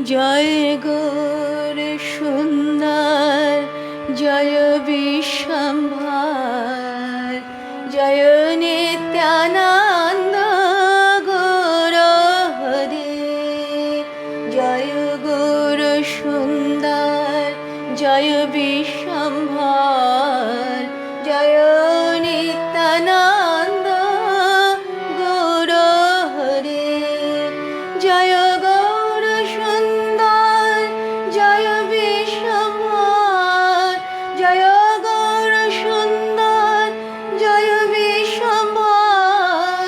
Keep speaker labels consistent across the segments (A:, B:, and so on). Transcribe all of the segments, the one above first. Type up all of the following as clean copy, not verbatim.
A: জয় গৌর সুন্দর, জয় বিশ্বম্ভর, জয় নিত্যানন্দ গৌর হরে। জয় গৌর সুন্দর, জয় বিশ্বম্ভর, জয় নিত্যানন্দ গৌর হরে। জয় গৌর সুন্দর, জয় বিশ্বম্ভর, জয় গৌর সুন্দর, জয় বিশ্বম্ভর,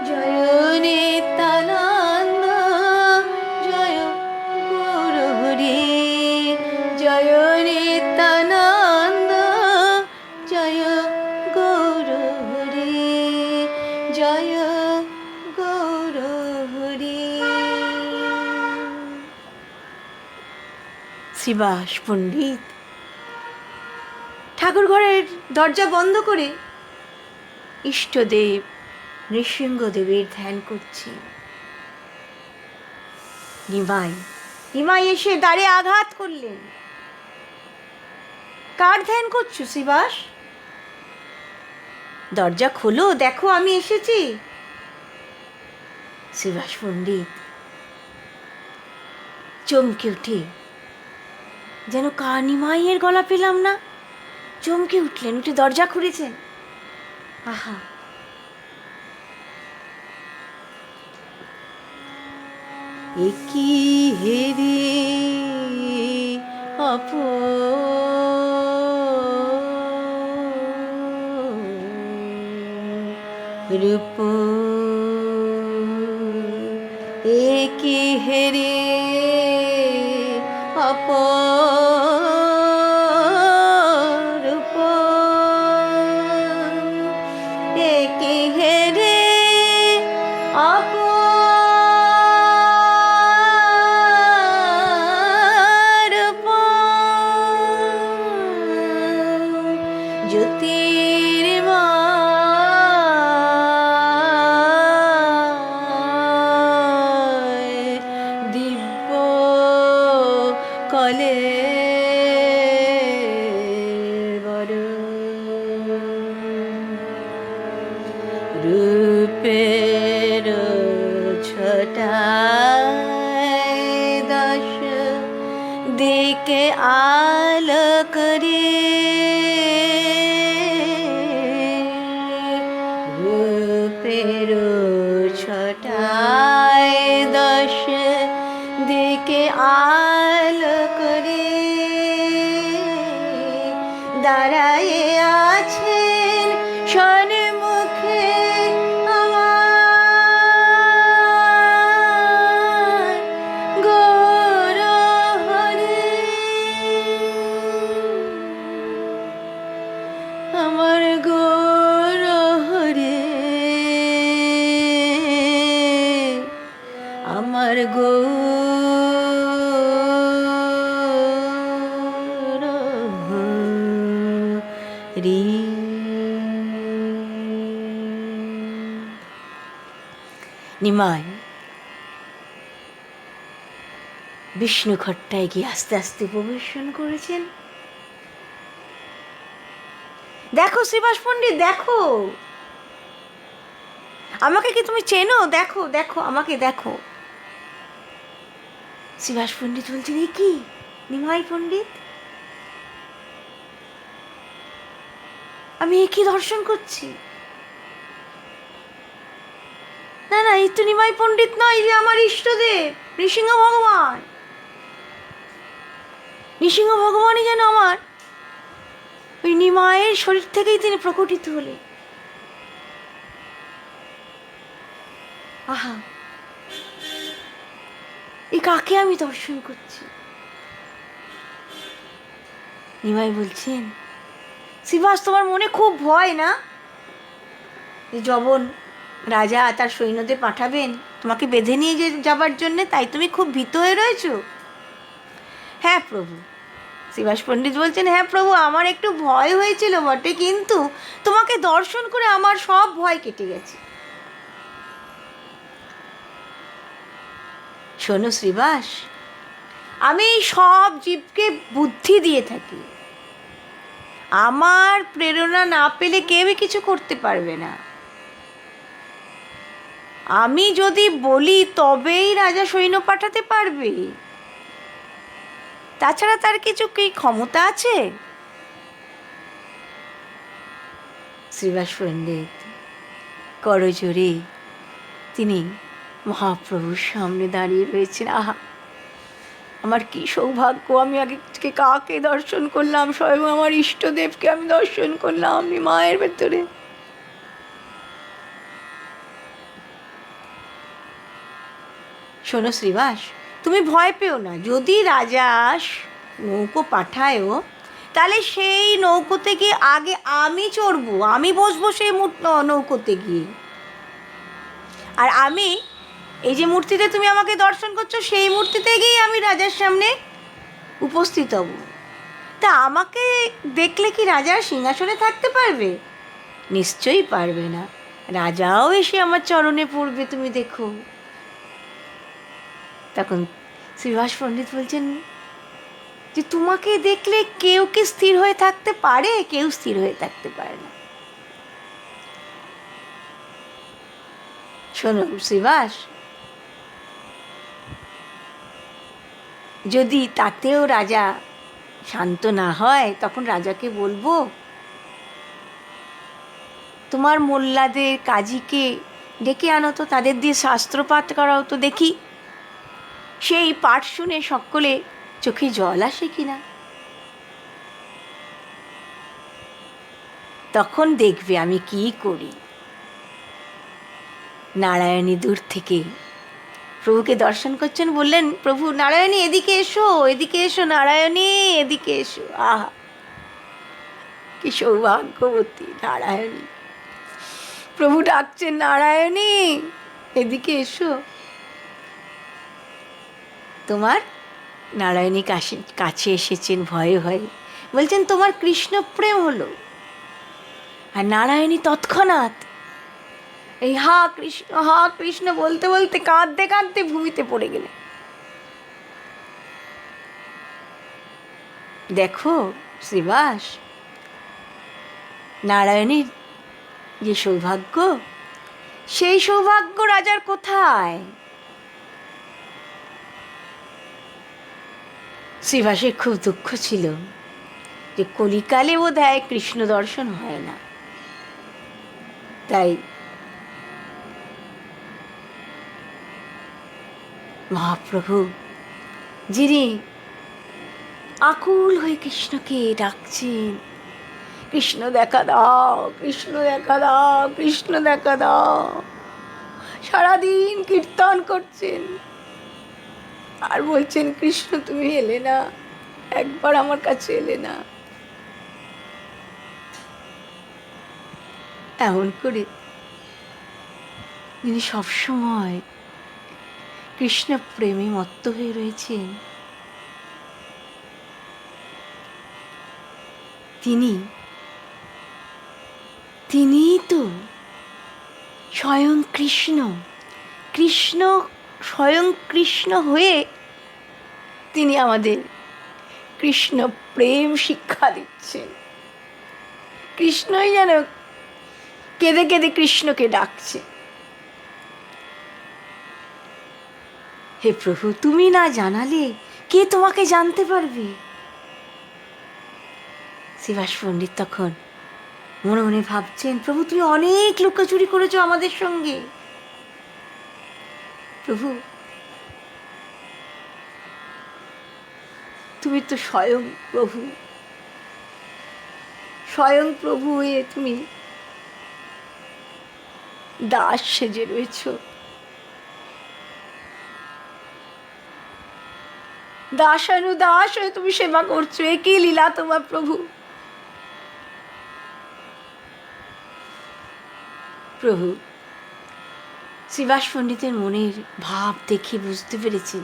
A: জয় নিত্যানন্দ জয় গৌর হরি। জয় নিত্যানন্দ জয় গৌর হরি। জয় গৌর হরি। শ্রীবাস পণ্ডিত ঠাকুর ঘরের দরজা বন্ধ করে ইষ্টদেব নৃসিংহদেবের ধ্যান করছে। নিমাই এসে দ্বারে আঘাত করলেন। কার ধ্যান করছো শ্রীবাস? দরজা খোলো, দেখো আমি এসেছি। শ্রীবাস পণ্ডিত চমকে উঠে, যেন কার নিমাইয়ের গলা পেলাম না, চমকে উঠলেন, উঠে দরজা খুলেছেন। আহা, একই হেরে রূপ, একই হেরে অপরূপ, একই হেরে অপরূপ, জ্যোতির্ময় দিব্য কলে বড়, রূপের ছটায় দশ দিকে আলোক রে, রূপের ছটায় দশ দিকে আলোক রে, দাঁড়ায়ে আছেন সন্মুখে আমার গৌর হরে। আমার গৌর হরে, আমার গৌর হরি। নিমাই বিষ্ণু ঘরটায় গিয়ে আস্তে আস্তে প্রবেশন করেছেন। দেখো শ্রীবাস পণ্ডিত, দেখো আমাকে কি তুমি চেনো? দেখো দেখো আমাকে দেখো। শ্রীবাস পণ্ডিত বলছেন, এ কি নিমাই পণ্ডিত, আমি একই দর্শন করছি। না না, এই তো নিমাই পণ্ডিত নয়, যে আমার ইষ্টদেব নৃসিংহ ভগবান। নৃসিংহ ভগবানই যেন আমার ওই নিমাইয়ের শরীর থেকেই তিনি প্রকটিত হলেন। আহা, এই কাকে আমি দর্শন করছি? নিমাই বলছেন, শ্রীবাস তোমার মনে খুব ভয় না, যবন রাজা তার সৈন্যদের পাঠাবেন তোমাকে বেঁধে নিয়ে যাবার জন্যে, তাই তুমি খুব ভীত হয়ে রয়েছ? হ্যাঁ প্রভু। শ্রীবাস পণ্ডিত বলছেন, হ্যাঁ প্রভু, আমার একটু ভয় হয়েছিল বটে, কিন্তু তোমাকে দর্শন করে আমার সব ভয় কেটে গেছে। শোনো শ্রীবাস, আমি সব জীবকে বুদ্ধি দিয়ে থাকি। আমার প্রেরণা না পেলে কেউই কিছু করতে পারবে না। আমি যদি বলি তবেই রাজা সৈন্য পাঠাতে পারবে, তাছাড়া তার কিছু কি ক্ষমতা আছে? শ্রীবাস পণ্ডিত করজোরে তিনি মহাপ্রভুর সামনে দাঁড়িয়ে রয়েছেন। আহা, আমার কি সৌভাগ্য! আমি আগে কাকে দর্শন করলাম? স্বয়ং আমার ইষ্টদেবকে আমি দর্শন করলাম আমি মায়ের ভেতরে। শোনো শ্রীবাস, তুমি ভয় পেও না। যদি রাজা নৌকো পাঠায়ও, তাহলে সেই নৌকোতে গিয়ে আগে আমি চড়বো, আমি বসবো সেই নৌকোতে গিয়ে। আর আমি এই যে মূর্তিতে তুমি আমাকে দর্শন করছো, সেই মূর্তিতে গিয়ে আমি রাজার সামনে উপস্থিত হব। তা আমাকে দেখলে কি রাজার সিংহাসনে থাকতে পারবে? নিশ্চয়ই পারবে না। রাজাও এসে আমার চরণে পড়বে, তুমি দেখো। তখন শ্রীবাস পণ্ডিত বলছেন যে তোমাকে দেখলে কেউ কি স্থির হয়ে থাকতে পারে? কেউ স্থির হয়ে থাকতে পারে না। শোনো শ্রীবাস, যদি তাতেও রাজা শান্ত না হয়, তখন রাজাকে বলবো তোমার মোল্লাদের কাজীকে ডেকে আনো তো, তাদের দিয়ে শাস্ত্রপাঠ করাও তো, দেখি সেই পাঠ শুনে সকলে চোখে জল আসে কিনা। তখন দেখবে আমি কি করি। নারায়ণী দূর থেকে প্রভুকে দর্শন করছেন, বললেন, প্রভু নারায়ণী এদিকে এসো, এদিকে এসো, নারায়ণী এদিকে এসো। আহা, কি সৌভাগ্যবতী নারায়ণী! প্রভু ডাকছেন, নারায়ণী এদিকে এসো। তোমার নারায়ণী কাছে এসেছেন ভয়ে ভয়ে, বলছেন তোমার কৃষ্ণ প্রেম হলো। আর নারায়ণী তৎক্ষণাৎ এই হা কৃষ্ণ বলতে বলতে কাঁদতে কাঁদতে ভূমিতে পড়ে গেলে। দেখো শ্রীবাস, নারায়ণীর যে সৌভাগ্য, সেই সৌভাগ্য রাজার কোথায়? শ্রীবাসের খুব দুঃখ ছিল যে কলিকালে বোধহয় কৃষ্ণ দর্শন হয় না। তাই মহাপ্রভু, যিনি আকুল হয়ে কৃষ্ণকে ডাকছেন, কৃষ্ণ দেখা দাও, কৃষ্ণ দেখা দাও, কৃষ্ণ দেখা দাও, সারাদিন কীর্তন করছেন আর বলছেন, কৃষ্ণ তুমি এলে না, একবার আমার কাছে এলে না। এমন করে তিনি সবসময় কৃষ্ণ প্রেমে মত্ত হয়ে রয়েছেন। তিনি তো স্বয়ং কৃষ্ণ। কৃষ্ণ স্বয়ং কৃষ্ণ হয়ে তিনি আমাদের কৃষ্ণ প্রেম শিক্ষা দিচ্ছেন। কৃষ্ণই যেন কেঁদে কেঁদে কৃষ্ণকে ডাকছে, হে প্রভু তুমি না জানালে কে তোমাকে জানতে পারবে? শ্রীবাস পণ্ডিত তখন মনে মনে ভাবছেন, প্রভু তুমি অনেক লুকোচুরি করেছো আমাদের সঙ্গে। প্রভু তুমি তো স্বয়ং প্রভু, স্বয়ং প্রভু হয়ে তুমি দাস সেজে রয়েছ। দাসানুদাস হয়ে তুমি সেবা করছো, এ কি লীলা তোমার প্রভু। প্রভু শ্রীবাস পণ্ডিতের মনের ভাব দেখে বুঝতে পেরেছেন,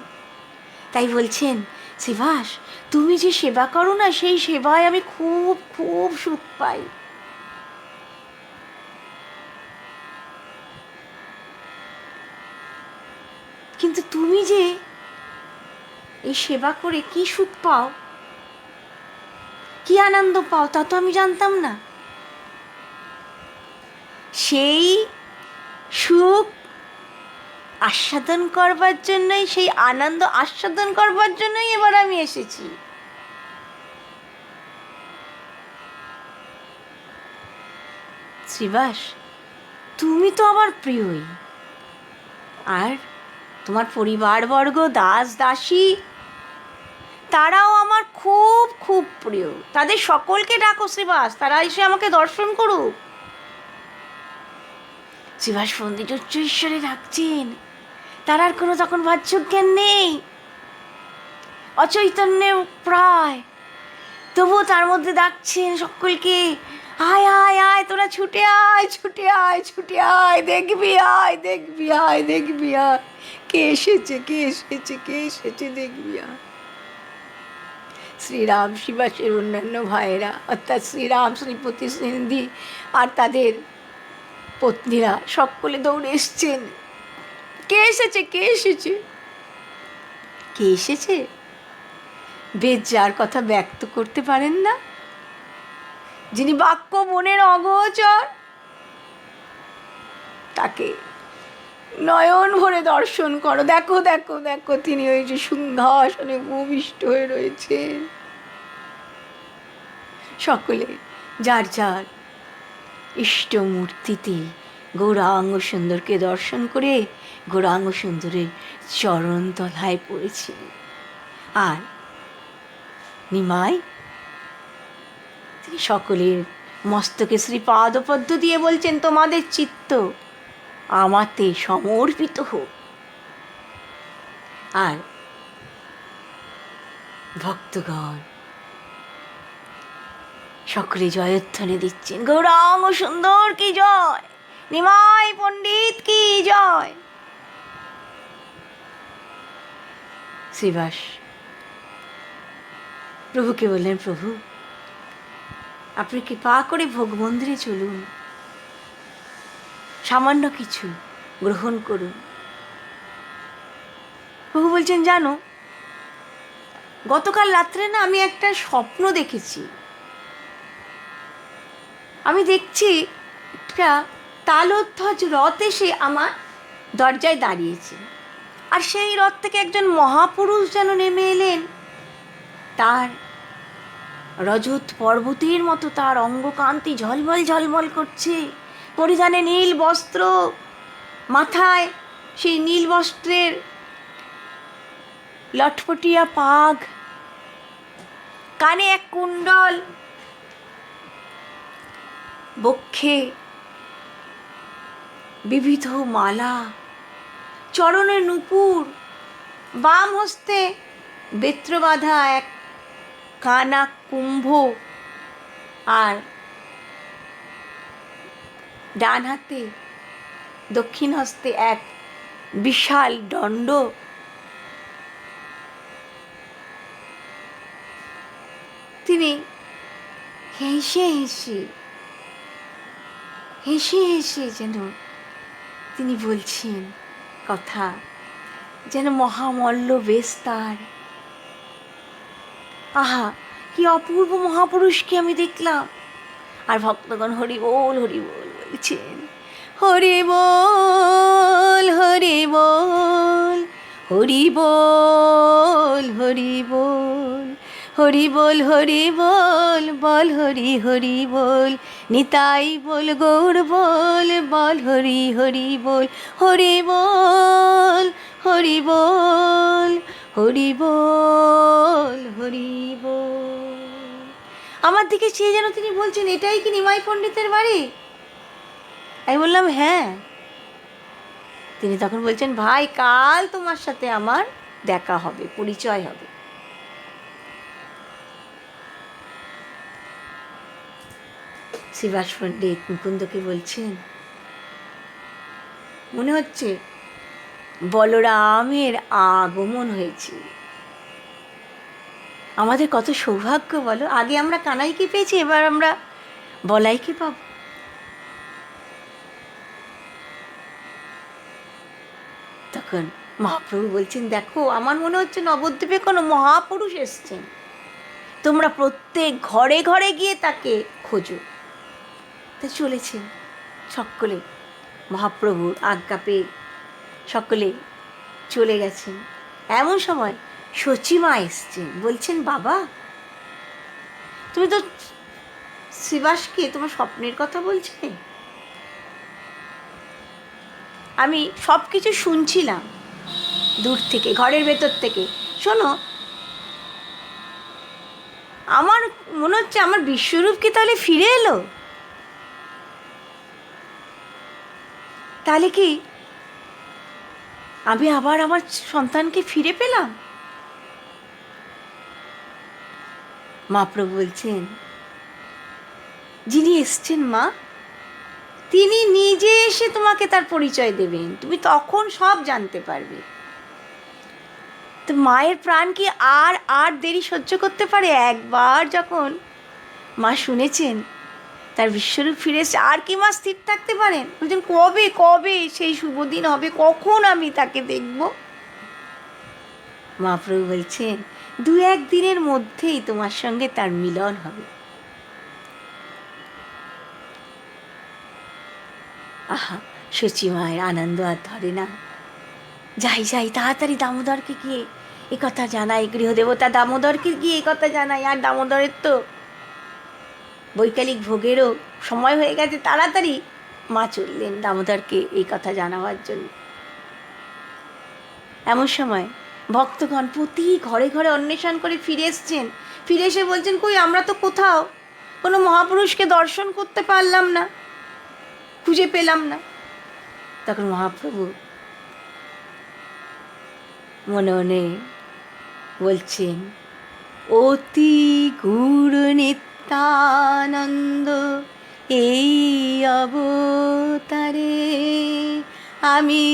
A: তাই বলছেন, শ্রীবাস তুমি যে সেবা করো না, সেই সেবায় আমি খুব খুব সুখ পাই। কিন্তু তুমি যে এই সেবা করে কি সুখ পাও, কি আনন্দ পাও, তা তো আমি জানতাম না। সেই সুখ আস্বাদন করবার জন্যই, সেই আনন্দ আস্বাদন করবার জন্যই এবার আমি এসেছি। শ্রীবাস, তুমি তো আমার প্রিয়ই, আর তোমার পরিবারবর্গ, দাস দাসী, তারাও আমার খুব খুব প্রিয়। তাদের সকলকে ডাকো শ্রীবাস, তারা এসে আমাকে দর্শন করুক। শ্রীবাস পণ্ডিত উচ্চ ঈশ্বরে ডাকছেন, তার আর কোনো তখন বাহ্য জ্ঞান নেই, অচৈতন্যে প্রায়, তবুও তার মধ্যে ডাকছেন সকলকে, আয় আয় আয়, তোরা ছুটে আয়, ছুটে আয়, ছুটে আয়, দেখবি আয়, দেখবি আয়, দেখবি আয়, কে এসেছে, কে এসেছে, কে এসেছে, দেখবি আয়। শ্রীরাম, শ্রীবাসের অন্যান্য ভাইয়েরা, অর্থাৎ শ্রীরাম, শ্রীপতি, সিন্ধি আর তাদের পত্নীরা সকলে দৌড়ে এসছেন। কে এসেছে, কে এসেছে, কে এসেছে? বেদ যার কথা ব্যক্ত করতে পারেন না, যিনি বাক্য মনের অগোচর, তাকে নয়ন ভরে দর্শন করো। দেখো দেখো দেখো, তিনি ওই যে সিংহাসনে ভূমিষ্ঠ হয়ে রয়েছেন। সকলে যার যার ইষ্ট মূর্তিতে গৌরাঙ্গ সুন্দরকে দর্শন করে গৌরাঙ্গ সুন্দরের চরণ তলায় পড়েছি। আর নিমাই তিনি সকলের মস্তকে শ্রীপাদপদ্ম দিয়ে বলছেন, তোমাদের চিত্ত আমাতে সমর্পিত হোক। আর ভক্তগণ সকলে জয়ধ্বনি দিচ্ছেন, গৌরাঙ্গ সুন্দর কি জয়, নিমাই পণ্ডিত কি জয়। শ্রীবাস প্রভুকে বললেন, প্রভু আপনি কৃপা করে ভোগ মন্দিরে চলুন, সামান্য কিছু গ্রহণ করুন। প্রভু বলছেন, জানো গতকাল রাত্রে না আমি একটা স্বপ্ন দেখেছি। আমি দেখছি একটা তালধ্বজ রথ এসে আমার দরজায় দাঁড়িয়েছে, আর সেই রথ থেকে একজন মহাপুরুষ যেন নেমে এলেন। তার রজত পর্বতের মতো তার অঙ্গকান্তি ঝলমল ঝলমল করছে, পরিধানে নীল বস্ত্র, মাথায় সেই নীল বস্ত্রের লটপটিয়া পাগ, কানে এক কুণ্ডল, বক্ষে বিবিধ মালা, চরণে নূপুর, বাম হস্তে বেত্র বাঁধা এক কানা কুম্ভ, আর ডান হাতে দক্ষিণ হস্তে এক বিশাল দণ্ড। তিনি হেসে হেসে হেসে হেসে যেন তিনি বলছেন কথা, যেন মহামল্ল বেশ তার। আহা, কি অপূর্ব মহাপুরুষকে আমি দেখলাম। আর ভক্তগণ হরি বল বলছেন, হরি বল হরি বল, হরি বল হরি বল, হরি বল হরি বল, বল হরি হরি বল, নিতাই বল গৌর বল, বল হরি হরি বল, হরি বল হরি বল, হরি বল হরি বল। আমার দিকে চেয়ে যেন তিনি বলছেন, এটাই কি নিমাই পণ্ডিতের বাড়ি? আমি বললাম, হ্যাঁ। তিনি তখন বলছেন, ভাই কাল তোমার সাথে আমার দেখা হবে, পরিচয় হবে। শ্রীবাস পণ্ডিত মুকুন্দকে বলছেন, মনে হচ্ছে বলরামের আগমন হয়েছে। আমাদের কত সৌভাগ্য বলো, আগে আমরা কানাইকে পেয়েছি, এবার আমরা বলাইকে পাব। তখন মহাপ্রভু বলছেন, দেখো আমার মনে হচ্ছে নবদ্বীপে কোনো মহাপুরুষ এসছেন, তোমরা প্রত্যেক ঘরে ঘরে গিয়ে তাকে খোঁজো। তা চলেছেন সকলে, মহাপ্রভুর আজ্ঞা পেয়ে সকলে চলে গেছেন। এমন সময় সচিমা এসছেন, বলছেন, বাবা তুমি তো শ্রীবাসকে তোমার স্বপ্নের কথা বলছিলে, আমি সব কিছু শুনছিলাম দূর থেকে, ঘরের ভেতর থেকে। শোনো, আমার মনে হচ্ছে আমার বিশ্বরূপ কি তাহলে ফিরে এলো? তাহলে কি আমি আবার আমার সন্তানকে ফিরে পেলাম? মহাপ্রভু বলছেন, যিনি এসছেন মা, তিনি নিজে এসে তোমাকে তার পরিচয় দেবেন, তুমি তখন সব জানতে পারবে। তো মায়ের প্রাণ কি আর আর দেরি সহ্য করতে পারে? একবার যখন মা শুনেছেন তার বিশ্বরূপ ফিরে এসে, আর কি মা স্থির থাকতে পারেন? বলছেন, কবে কবে সেই শুভ দিন হবে, কখন আমি তাকে দেখব? মহাপ্রভু বলছেন, 2-1 দিনের মধ্যেই তোমার সঙ্গে তার মিলন হবে। আহা, সচিমায়ের আনন্দ আর ধরে না। যাই যাই তাড়াতাড়ি দামোদরকে গিয়ে এ কথা জানাই, গৃহদেবতা দামোদরকে গিয়ে এ কথা জানাই। আর দামোদরের তো বৈকালিক ভোগেরও সময় হয়ে গেছে। তাড়াতাড়ি মা চললেন দামোদরকে এই কথা জানাবার জন্য। এমন সময় ভক্তগণ প্রতি ঘরে ঘরে অন্বেষণ করে ফিরে এসছেন। ফিরে এসে বলছেন, কই আমরা তো কোথাও কোনো মহাপুরুষকে দর্শন করতে পারলাম না, খুঁজে পেলাম না। তখন মহাপ্রভু মনে মনে বলছেন, অতি গুরু নিত্যানন্দ এই অবতারে, আমি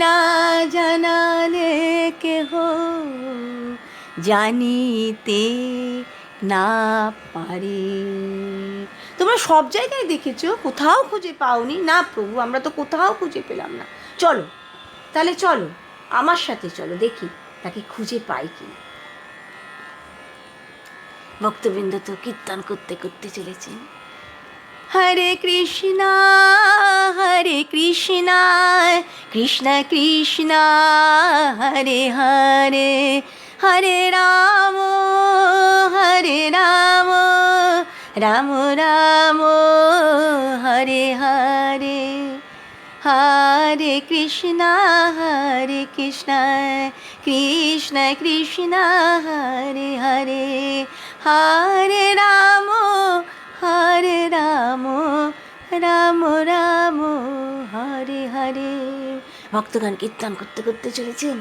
A: না জানালে কেহ জানিতে না পারে। তোমরা সব জায়গায় দেখেছো, কোথাও খুঁজে পাওনি? না প্রভু, আমরা তো কোথাও খুঁজে পেলাম না। চলো তাহলে, চলো আমার সাথে, চলো দেখি তাকে খুঁজে পাই কি। ভক্তবৃন্দ তো কীর্তন করতে করতে চলেছেন, হরে কৃষ্ণ হরে কৃষ্ণ কৃষ্ণ কৃষ্ণ হরে হরে, হরে রাম রাম রাম হরে হরে, হরে কৃষ্ণ কৃষ্ণ কৃষ্ণ হরে হরে, হরে রাম রাম রাম হরে হরে। ভক্তগণ কীর্তন করতে করতে চলেছেন।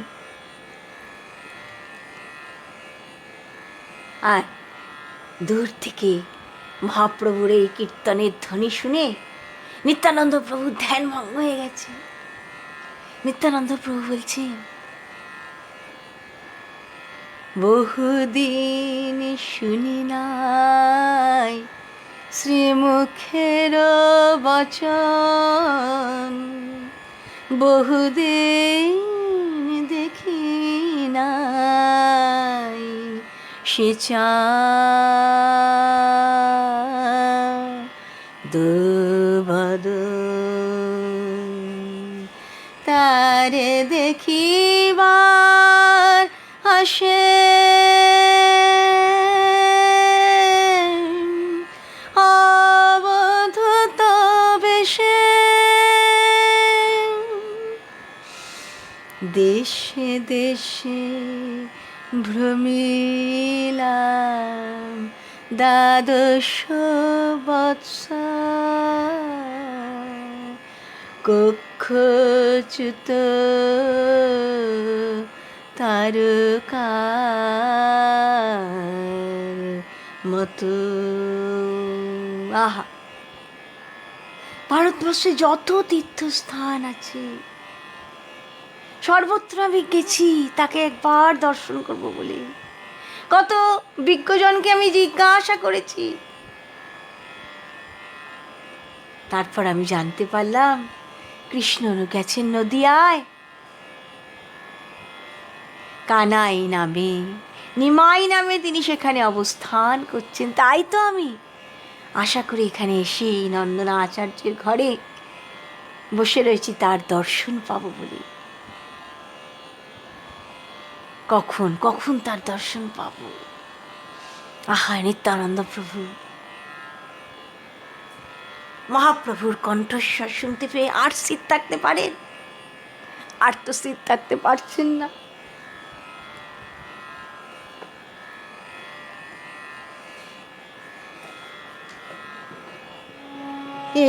A: আর দূর থেকে মহাপ্রভুর এই কীর্তনের ধ্বনি শুনে নিত্যানন্দ প্রভু ধ্যান ভঙ্গ হয়ে গেছে। নিত্যানন্দ প্রভু বলছেন, বহুদিন শুনি নাই শ্রীমুখের বচন, বহুদিন দেখি নাই সে দুবদন, তারে দেখিবার আসে অবধূত বেশে, দেশে দেশে ভ্রমিলাম 12 বৎসর, কক্ষচ্যুত তারকার মতো। আহা, ভারতবর্ষে যত তীর্থস্থান আছে সর্বত্র আমি গেছি তাকে একবার দর্শন করব বলে। কত বিজ্ঞজনকে আমি জিজ্ঞাসা করেছি, তারপর আমি জানতে পারলাম কৃষ্ণ গেছেন নদিয়ায়। কানাই নামে, নিমাই নামে তিনি সেখানে অবস্থান করছেন। তাই তো আমি আশা করি এখানে এসে নন্দনা আচার্যের ঘরে বসে রয়েছি তার দর্শন পাবো বলে। কখন কখন তার দর্শন পাবো? আহা, নিত্যানন্দ প্রভু, মহাপ্রভুর কণ্ঠস্বর শুনতে পেয়ে আর স্থির থাকতে পারেন? আর তো স্থির থাকতে পারছেন না।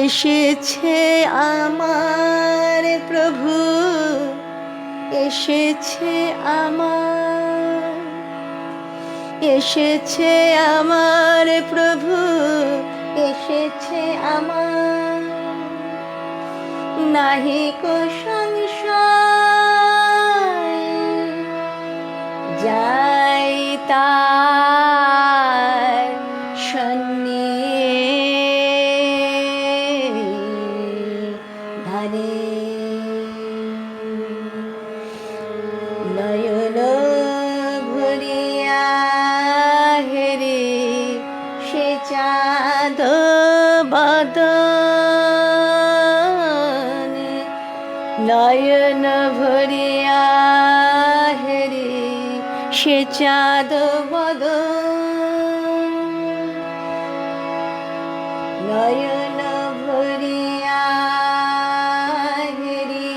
A: এসেছে আমার প্রভু, এসেছে আমার, এসেছে আমার প্রভু, এসেছে আমার, নাহি কো সংশয়, যাই তার সন্নিধানে। নয়ন ভরিয়া হেরে সে চাঁদ বদনে, নয়ন ভরিয়া হেরে সে চাঁদ বদন, নয়ন ভরিয়া হেরে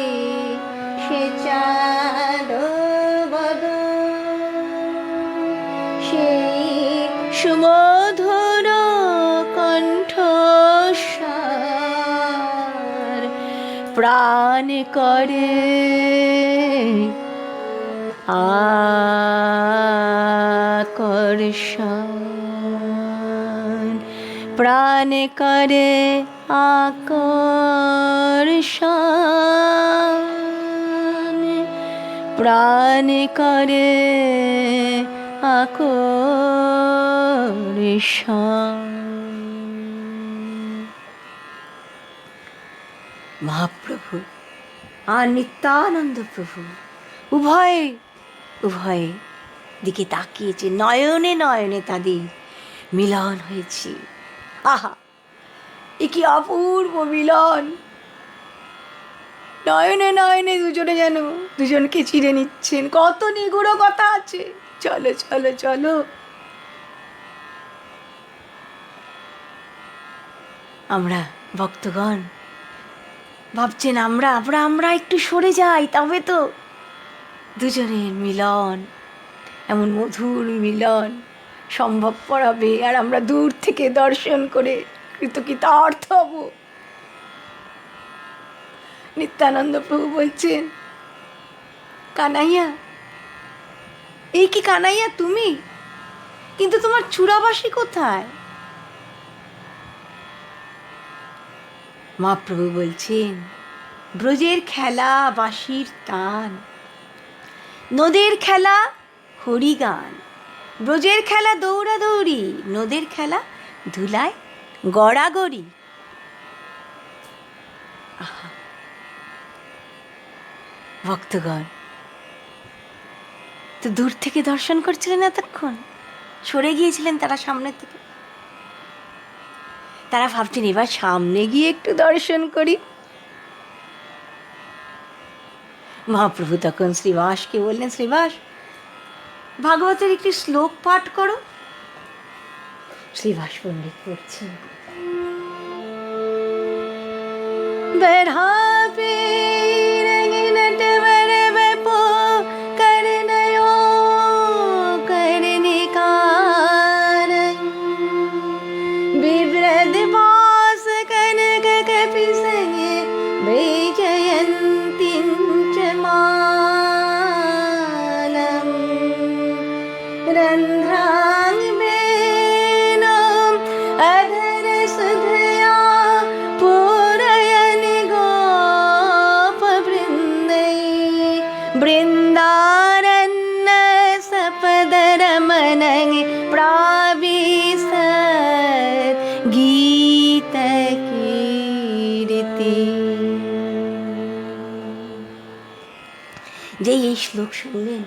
A: সে চাঁদ বদন, সেই সুমধুর কণ্ঠস্বর প্রাণ করে আকর্ষণ, প্রাণ করে আকর্ষণ, প্রাণ করে আকর্ষণ। মহাপ্রভু আর নিত্যানন্দ প্রভু উভয়ে উভয়ে দিকে তাকিয়েছে, নয়নে নয়নে তাদের মিলন হয়েছে। আহা, এ কি অপূর্ব মিলন! নয়নে নয়নে দুজনে যেন দুজনকে চিড়ে নিচ্ছেন। কত নিগুড় কথা আছে। চলো চলো চলো, আমরা ভক্তগণ ভাবছেন আমরা আমরা আমরা একটু সরে যাই, তবে তো দুজনের মিলন, এমন মধুর মিলন সম্ভবপর হবে, আর আমরা দূর থেকে দর্শন করে কৃতকৃতার্থ হব। নিত্যানন্দ প্রভু বলছেন, কানাইয়া, এই কি কানাইয়া তুমি? কিন্তু তোমার চূড়াবাসী কোথায়? মহাপ্রভু বলছেন, ব্রজের খেলা বাঁশির তান, নদের খেলা হরিগান, ব্রজের খেলা দৌড়াদৌড়ি, নদের খেলা ধুলায় গড়াগড়ি। আহা, ভক্তগণ তো দূর থেকে দর্শন করছিলেন, এতক্ষণ সরে গিয়েছিলেন তারা সামনে থেকে। তারা ভাবছেন এবার সামনে গিয়ে একটু দর্শন করি। মহাপ্রভু তখন শ্রীবাসকে বললেন, শ্রীবাস, ভাগবতের একটি শ্লোক পাঠ করো। শ্রীবাস পণ্ডিত পড়ছেন, বেড়াবে বৃন্দারণ্য সপদর মনং প্রাবিশ গীত কীর্তি। যেই এই শ্লোক শুনলেন,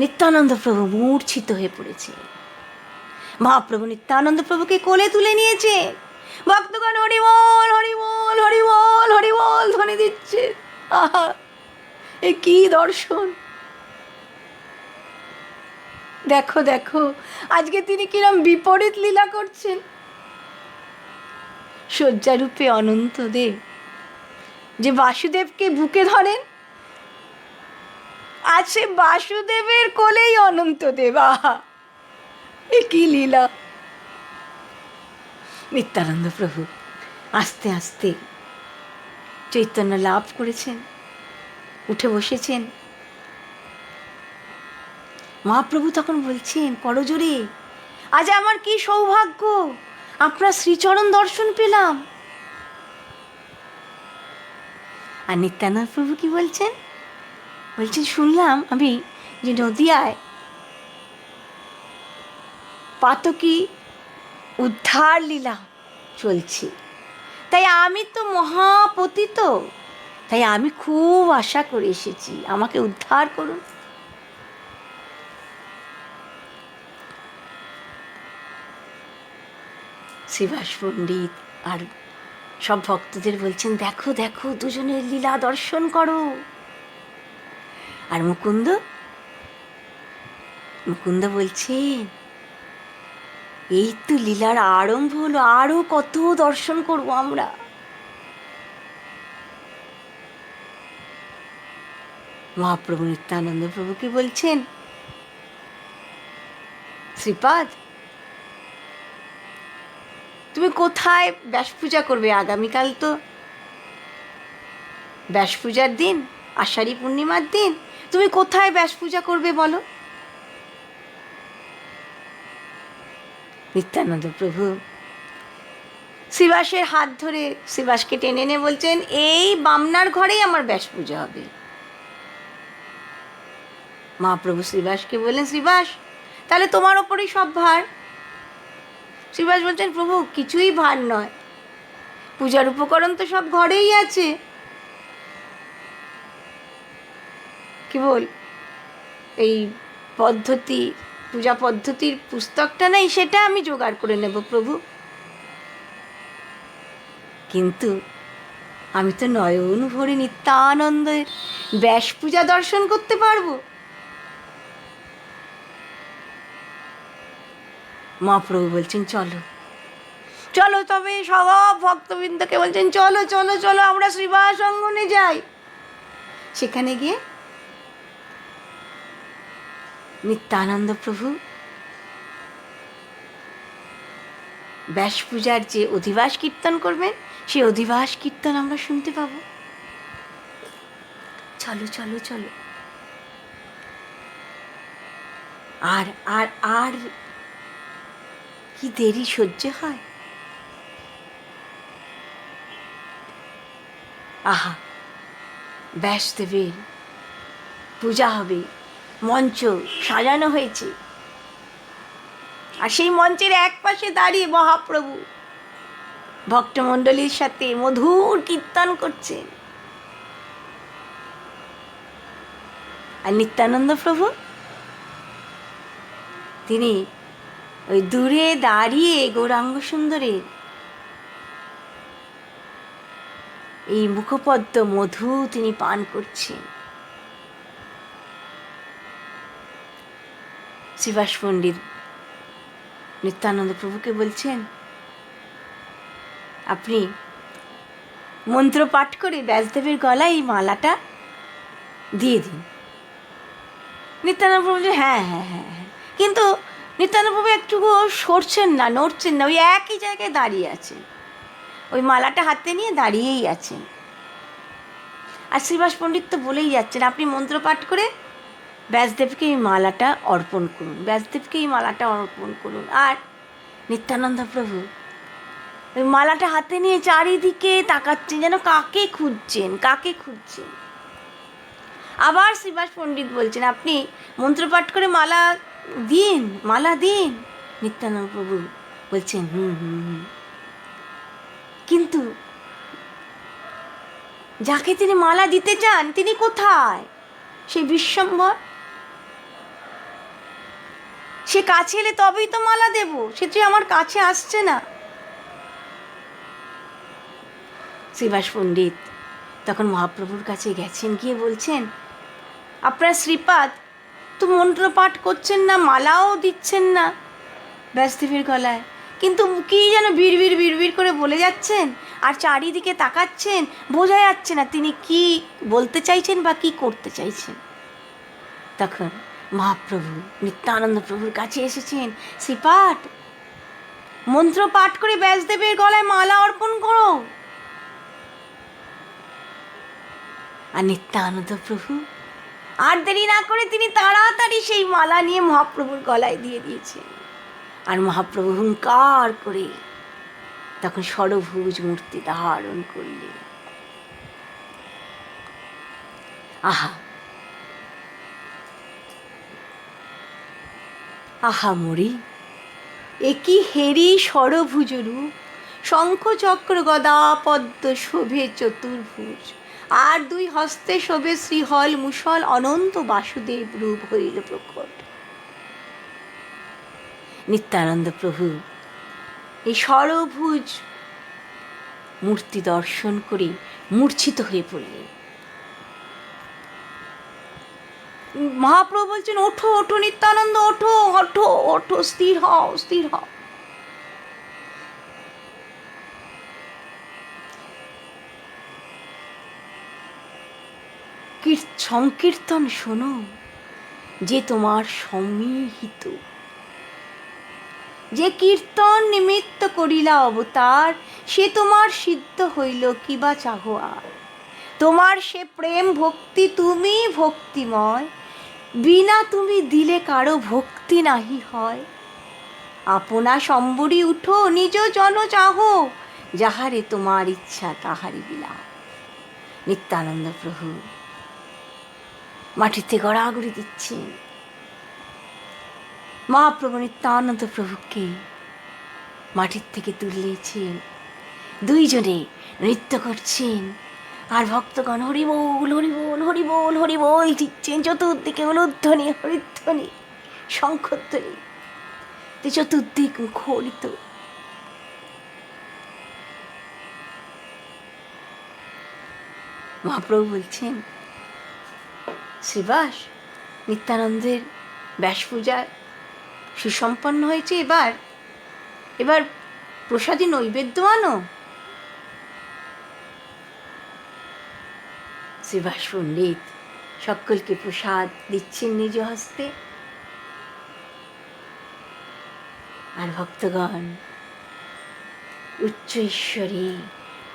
A: নিত্যানন্দ প্রভু মূর্ছিত হয়ে পড়েছে। মহাপ্রভু নিত্যানন্দ প্রভুকে কোলে তুলে নিয়েছে। ভক্তগণ হরিবল হরিবল হরিবল হরিবল ধ্বনি দিচ্ছে। আহা, এ কি দর্শন! দেখো দেখো আজকে তিনি কিরম বিপরীত লীলা করছেন। শয্যারূপে অনন্তদেব যে বাসুদেবকে বুকে ধরেন, আজ সে বাসুদেবের কোলেই অনন্তদেব। আহা, এ কি লীলা! নিত্যানন্দ প্রভু আস্তে আস্তে চৈতন্য লাভ করেছেন, উঠে বসেছেন। মহাপ্রভু তখন বলছেন করজোরে, আজ আমার কি সৌভাগ্য, আপনার শ্রীচরণ দর্শন পেলাম। আর নিত্যানন্দ প্রভু কি বলছেন? বলছেন শুনলাম আমি যে নদিয়ায় পাতকী উদ্ধার লীলা চলছে, তাই আমি তো মহাপতিত, তাই আমি খুব আশা করে এসেছি, আমাকে উদ্ধার করুন। শ্রীবাস পণ্ডিত আর সব ভক্তদের বলছেন দেখো দেখো দুজনের লীলা দর্শন করো। আর মুকুন্দ বলছেন এই তো লীলার আরম্ভ হলো, আরো কত দর্শন করব আমরা। মহাপ্রভু নিত্যানন্দ প্রভুকে বলছেন শ্রীপাদ তুমি কোথায় ব্যাস পূজা করবে? আগামীকাল তো ব্যাস পূজার দিন, আষাঢ়ী পূর্ণিমার দিন, তুমি কোথায় ব্যাস পূজা করবে বলো? নিত্যানন্দ প্রভু শ্রীবাসের হাত ধরে শ্রীবাসকে টেনে এনে বলছেন এই বামনার ঘরেই আমার ব্যাস পূজা হবে। মহাপ্রভু শ্রীবাসকে বললেন শ্রীবাস তাহলে তোমার ওপরেই সব ভার। শ্রীবাস বলছেন প্রভু কিছুই ভার নয়, পূজার উপকরণ তো সব ঘরেই আছে, কেবল এই পদ্ধতি পূজা পদ্ধতির পুস্তকটা নেই, সেটা আমি জোগাড় করে নেব প্রভু। কিন্তু আমি তো নয়ন ভরে নিত্যানন্দের ব্যাস পূজা দর্শন করতে পারবো। মহাপ্রভু বলছেন চলো চলো, তবে সব ভক্তবৃন্দকে বলছেন চলো চলো চলো আমরা শ্রীবাস অঙ্গনে যাই। সেখানে গিয়ে নিত্যানন্দ প্রভু ব্যাস পূজার যে অধিবাস কীর্তন করবেন সেই অধিবাস কীর্তন আমরা শুনতে পাব। চলো চলো চলো। আর আর আর কি দেরি সহ্য হয়? আহা, ব্যাসদেবের পূজা হবে, মঞ্চ সাজানো হয়েছে, আর সেই মঞ্চের এক পাশে দাঁড়িয়ে মহাপ্রভু ভক্তমণ্ডলীর সাথে মধুর কীর্তন করছেন। আর নিত্যানন্দ প্রভু তিনি ওই দূরে দাঁড়িয়ে গৌরাঙ্গ সুন্দরের এই মুখপদ্ম মধু তিনি পান করছেন। শ্রীবাস পণ্ডিত নিত্যানন্দ প্রভুকে বলছেন আপনি মন্ত্র পাঠ করে ব্যাসদেবের গলায় এই মালাটা দিয়ে দিন। নিত্যানন্দ প্রভু বলছেন হ্যাঁ হ্যাঁ হ্যাঁ হ্যাঁ, কিন্তু নিত্যানন্দ প্রভু একটুকু সরছেন না, নড়ছেন না, ওই একই জায়গায় দাঁড়িয়ে আছেন, ওই মালাটা হাতে নিয়ে দাঁড়িয়েই আছেন। আর শ্রীবাস পণ্ডিত তো বলেই যাচ্ছেন আপনি মন্ত্র পাঠ করে ব্যাসদেবকে এই মালাটা অর্পণ করুন, ব্যাসদেবকে এই মালাটা অর্পণ করুন। আর নিত্যানন্দ প্রভু ওই মালাটা হাতে নিয়ে চারিদিকে তাকাচ্ছেন, যেন কাকে খুঁজছেন কাকে খুঁজছেন। আবার শ্রীবাস পণ্ডিত বলছেন আপনি মন্ত্রপাঠ করে মালা দিন। নিত্যানন্দ প্রভু বলছেন কিন্তু যাকে তিনি মালা দিতে চান তিনি কোথায়? সেই বিশ্বম্ভর সে কাছে এলে তবেই তো মালা দেব, সে যে আমার কাছে আসছে না। শ্রীবাস পণ্ডিত তখন মহাপ্রভুর কাছে গেছেন, গিয়ে বলছেন, আপনার শ্রীপাদ তো মন্ত্র পাঠ করছেন না, মালাও দিচ্ছেন না ব্যাসদেবের গলায়, কিন্তু কী যেন বিড়বিড় বিড়বিড় করে বলে যাচ্ছেন, আর চারিদিকে তাকাচ্ছেন, বোঝা যাচ্ছে না তিনি কি বলতে চাইছেন বা কি করতে চাইছেন। তখন মহাপ্রভু নিত্যানন্দ প্রভুর কাছে এসেছেন, শ্রীপাঠ মন্ত্র পাঠ করে ব্যাসদেবের গলায় মালা অর্পণ করো। আর নিত্যানন্দ প্রভু আর দেরি না করে তিনি তাড়াতাড়ি সেই মালা নিয়ে মহাপ্রভুর গলায় দিয়ে দিয়েছেন। আর মহাপ্রভু হুঙ্কার করে তখন ষড়ভুজ মূর্তি ধারণ করলেন। আহা আহা মরি, একই হেরি ষড়ভুজ রূপ, শঙ্খ চক্র গদা পদ্ম শোভে চতুর্ভুজ, আর দুই হস্তে শোভে শ্রীহল মুষল, অনন্ত বাসুদেব রূপ হইল প্রকট। নিত্যানন্দ প্রভু এই ষড়ভুজ মূর্তি দর্শন করে মূর্ছিত হয়ে পড়লেন। মহাপ্রভু বলছেন, ওঠো ওঠো নিত্যানন্দ, ওঠো ওঠো ওঠো, স্থির হও স্থির হও। সংকীর্তন শোনো যে তোমার সমীহিত, যে কীর্তন নিমিত্ত করিলা অবতার, সে তোমার সিদ্ধ হইল কিবা চাহ আর। তোমার সে প্রেম ভক্তি তুমি ভক্তিময়, বিনা তুমি দিলে কারো ভক্তি নাহি হয়। আপনা সম্বরী উঠো নিজ জন চাহ, যাহারে তোমার ইচ্ছা তাহারি বিলাপ। নিত্যানন্দ প্রভু মাটিতে গড়াগড়ি দিচ্ছেন। মহাপ্রভু নিত্যানন্দ প্রভুকে মাটির থেকে তুললেছেন, দুইজনে নৃত্য করছেন, আর ভক্তগণ হরি বল হরি বল হরি বল হরি বল দিচ্ছেন। চতুর্দিকে উলুধ্বনি হরিধ্বনি শঙ্খধ্বনি, চতুর্দিক মুখরিত। মহাপ্রভু বলছেন, শ্রীবাস নিত্যানন্দের ব্যাস পূজা সুসম্পন্ন হয়েছে, এবার প্রসাদী নৈবেদ্য আনো। শ্রীবাস পণ্ডিত সকলকে প্রসাদ দিচ্ছেন নিজ হস্তে, আর ভক্তগণ উচ্চ ঈশ্বরে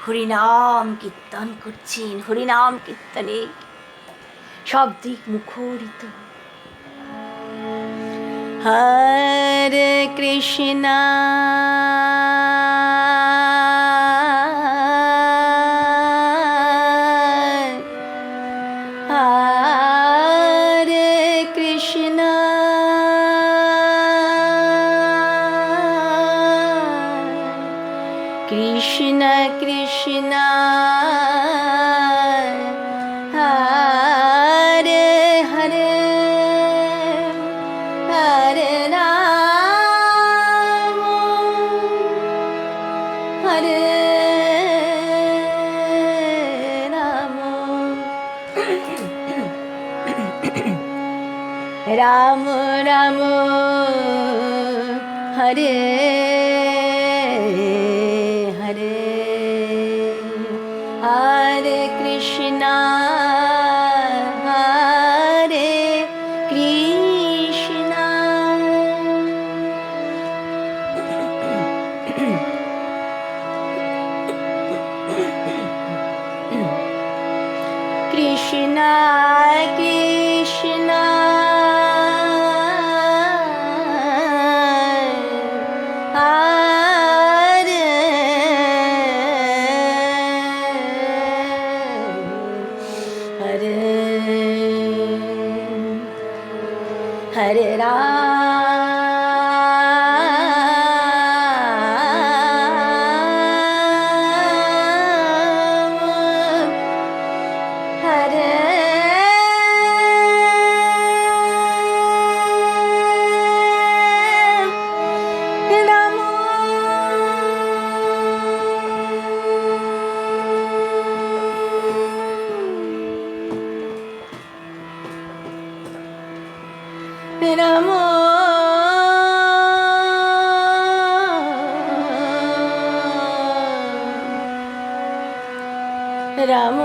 A: হরিনাম কীর্তন করছেন। হরিনাম কীর্তনে সব দিক মুখরিত। হরে কৃষ্ণ হরে কৃষ্ণ কৃষ্ণ কৃষ্ণ হরে হরে হরে রাম হরে রাম রাম রাম হরে হরে হরে কৃষ্ণ হরে কৃষ্ণ কৃষ্ণ কৃষ্ণ হরে হরে হরে রাম হরে রাম রাম